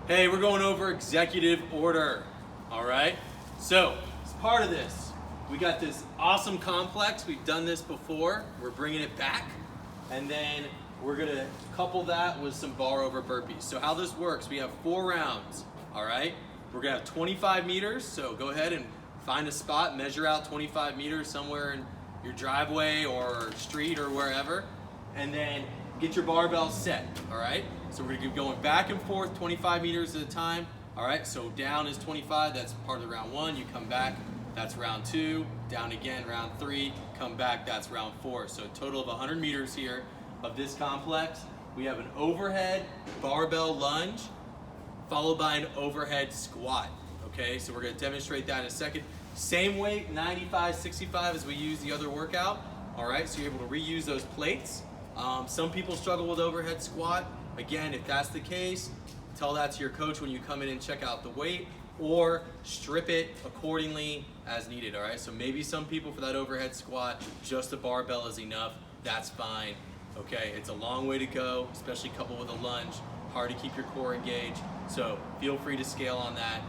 Hey, we're going over executive order, all right? So, as part of this, we got this awesome complex. We've done this before. We're bringing it back, and then we're gonna couple that with some bar over burpees. So how this works, we have 4 rounds, all right? We're gonna have 25 meters, so go ahead and find a spot, measure out 25 meters somewhere in your driveway or street or wherever, and then get your barbell set, all right? So we're gonna keep going back and forth 25 meters at a time, all right? So down is 25, that's part of round 1. You come back, that's round 2. Down again, round 3. Come back, that's round 4. So a total of 100 meters here of this complex. We have an overhead barbell lunge, followed by an overhead squat, okay? So we're gonna demonstrate that in a second. Same weight, 95, 65 as we use the other workout, all right? So you're able to reuse those plates. Some people struggle with overhead squat. Again, if that's the case, tell that to your coach when you come in and check out the weight, or strip it accordingly as needed, all right? So maybe some people for that overhead squat, just a barbell is enough, that's fine, okay? It's a long way to go, especially coupled with a lunge, hard to keep your core engaged, so feel free to scale on that.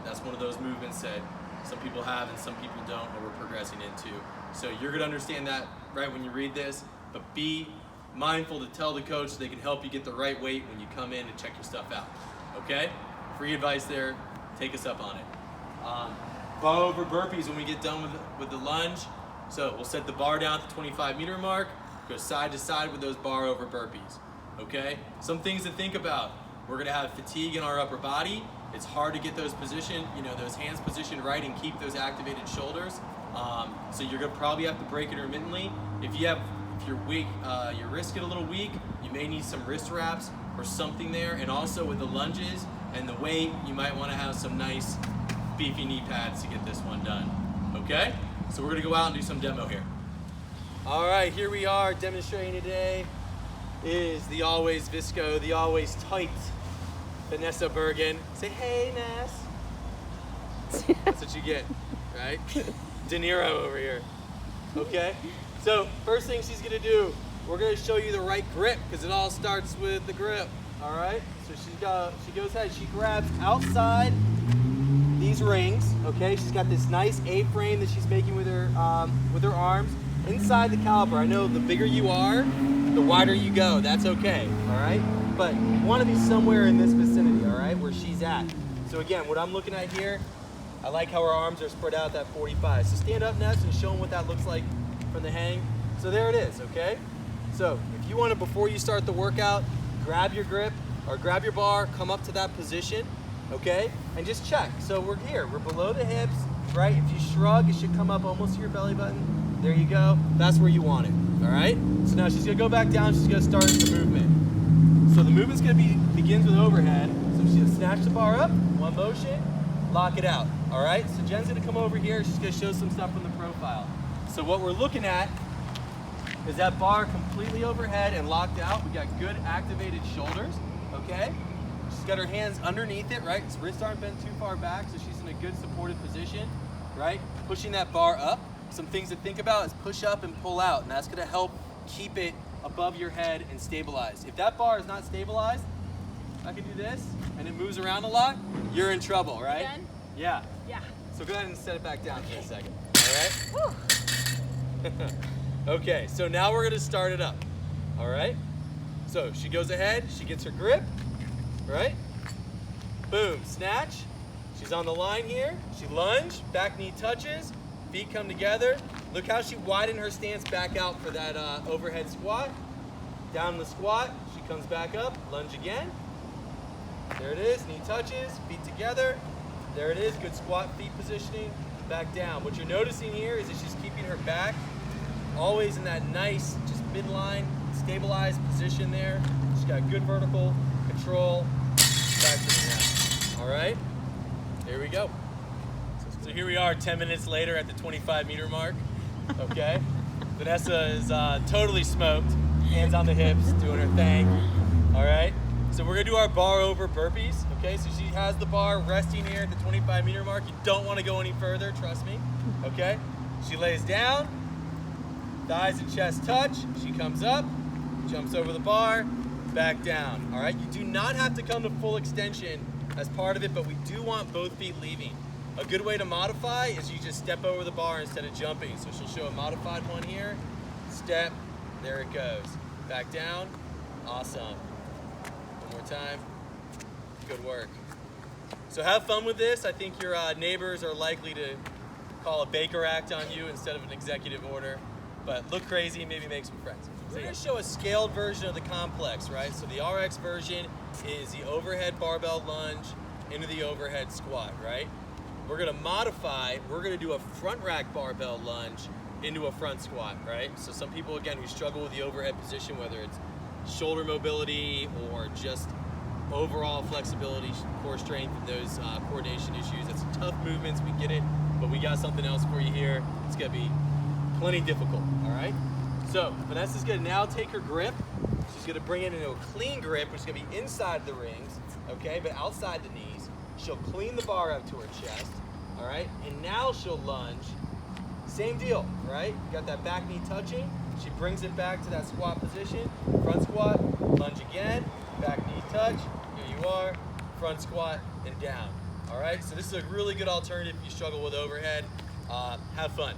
That's one of those movements that some people have and some people don't, or we're progressing into. So you're gonna understand that right when you read this, but be mindful to tell the coach so they can help you get the right weight when you come in and check your stuff out, okay? Free advice there, take us up on it. Bar over burpees when we get done with the lunge. So we'll set the bar down at the 25 meter mark, go side to side with those bar over burpees, okay? Some things to think about. We're gonna have fatigue in our upper body. It's hard to get those those hands positioned right and keep those activated shoulders. So you're gonna probably have to break intermittently. If you're weak, your wrists get a little weak, you may need some wrist wraps or something there. And also with the lunges and the weight, you might want to have some nice beefy knee pads to get this one done. Okay? So we're gonna go out and do some demo here. All right, here we are demonstrating today is the always visco, the always tight Vanessa Bergen. Say, hey, Ness. That's what you get, right? De Niro over here. Okay? So first thing she's gonna do, we're gonna show you the right grip because it all starts with the grip. All right. So she goes ahead. She grabs outside these rings. Okay. She's got this nice A-frame that she's making with her arms inside the caliper. I know the bigger you are, the wider you go. That's okay. All right. But you want to be somewhere in this vicinity. All right, where she's at. So again, what I'm looking at here, I like how her arms are spread out that 45. So stand up, Ness, and show them what that looks like from the hang. So there it is, okay? So if you want to, before you start the workout, grab your grip or grab your bar, come up to that position, okay? And just check. So we're here, we're below the hips, right? If you shrug, it should come up almost to your belly button. There you go, that's where you want it, all right? So now she's gonna go back down, she's gonna start the movement. So the movement's begins with overhead. So she's gonna snatch the bar up, one motion, lock it out, all right? So Jen's gonna come over here, she's gonna show some stuff from the profile. So what we're looking at is that bar completely overhead and locked out. We got good activated shoulders, okay? She's got her hands underneath it, right? Her wrists aren't bent too far back, so she's in a good supported position, right? Pushing that bar up. Some things to think about is push up and pull out, and that's gonna help keep it above your head and stabilized. If that bar is not stabilized, I can do this, and it moves around a lot, you're in trouble, right? Again? Yeah. Yeah. So go ahead and set it back down for a second, all right? Okay, so now we're gonna start it up, all right? So she goes ahead, she gets her grip, right? Boom, snatch. She's on the line here. She lunge, back knee touches, feet come together. Look how she widened her stance back out for that overhead squat. Down in the squat, she comes back up, lunge again. There it is, knee touches, feet together. There it is, good squat, feet positioning, back down. What you're noticing here is that she's keeping her back always in that nice, just midline, stabilized position there. She's got good vertical control, back to the ground. All right, here we go. So here we are 10 minutes later at the 25 meter mark, okay? Vanessa is totally smoked, hands on the hips, doing her thing, all right? So we're gonna do our bar over burpees, okay? So she has the bar resting here at the 25 meter mark. You don't wanna go any further, trust me, okay? She lays down, thighs and chest touch. She comes up, jumps over the bar, back down. All right, you do not have to come to full extension as part of it, but we do want both feet leaving. A good way to modify is you just step over the bar instead of jumping. So she'll show a modified one here. Step, there it goes. Back down, awesome. One more time, good work. So have fun with this. I think your neighbors are likely to call a Baker Act on you instead of an executive order, but look crazy, maybe make some friends. So we're gonna show a scaled version of the complex, right? So the RX version is the overhead barbell lunge into the overhead squat, right? We're gonna modify, we're gonna do a front rack barbell lunge into a front squat, right? So some people, again, who struggle with the overhead position, whether it's shoulder mobility or just overall flexibility, core strength, and those coordination issues. That's tough movements, we get it, but we got something else for you here. It's gonna be plenty difficult, all right? So Vanessa's gonna now take her grip. She's gonna bring it into a clean grip, which is gonna be inside the rings, okay, but outside the knees. She'll clean the bar up to her chest, all right? And now she'll lunge. Same deal, right? Got that back knee touching. She brings it back to that squat position. Front squat, lunge again, back knee touch. Here you are, front squat and down. All right, so this is a really good alternative if you struggle with overhead. Have fun.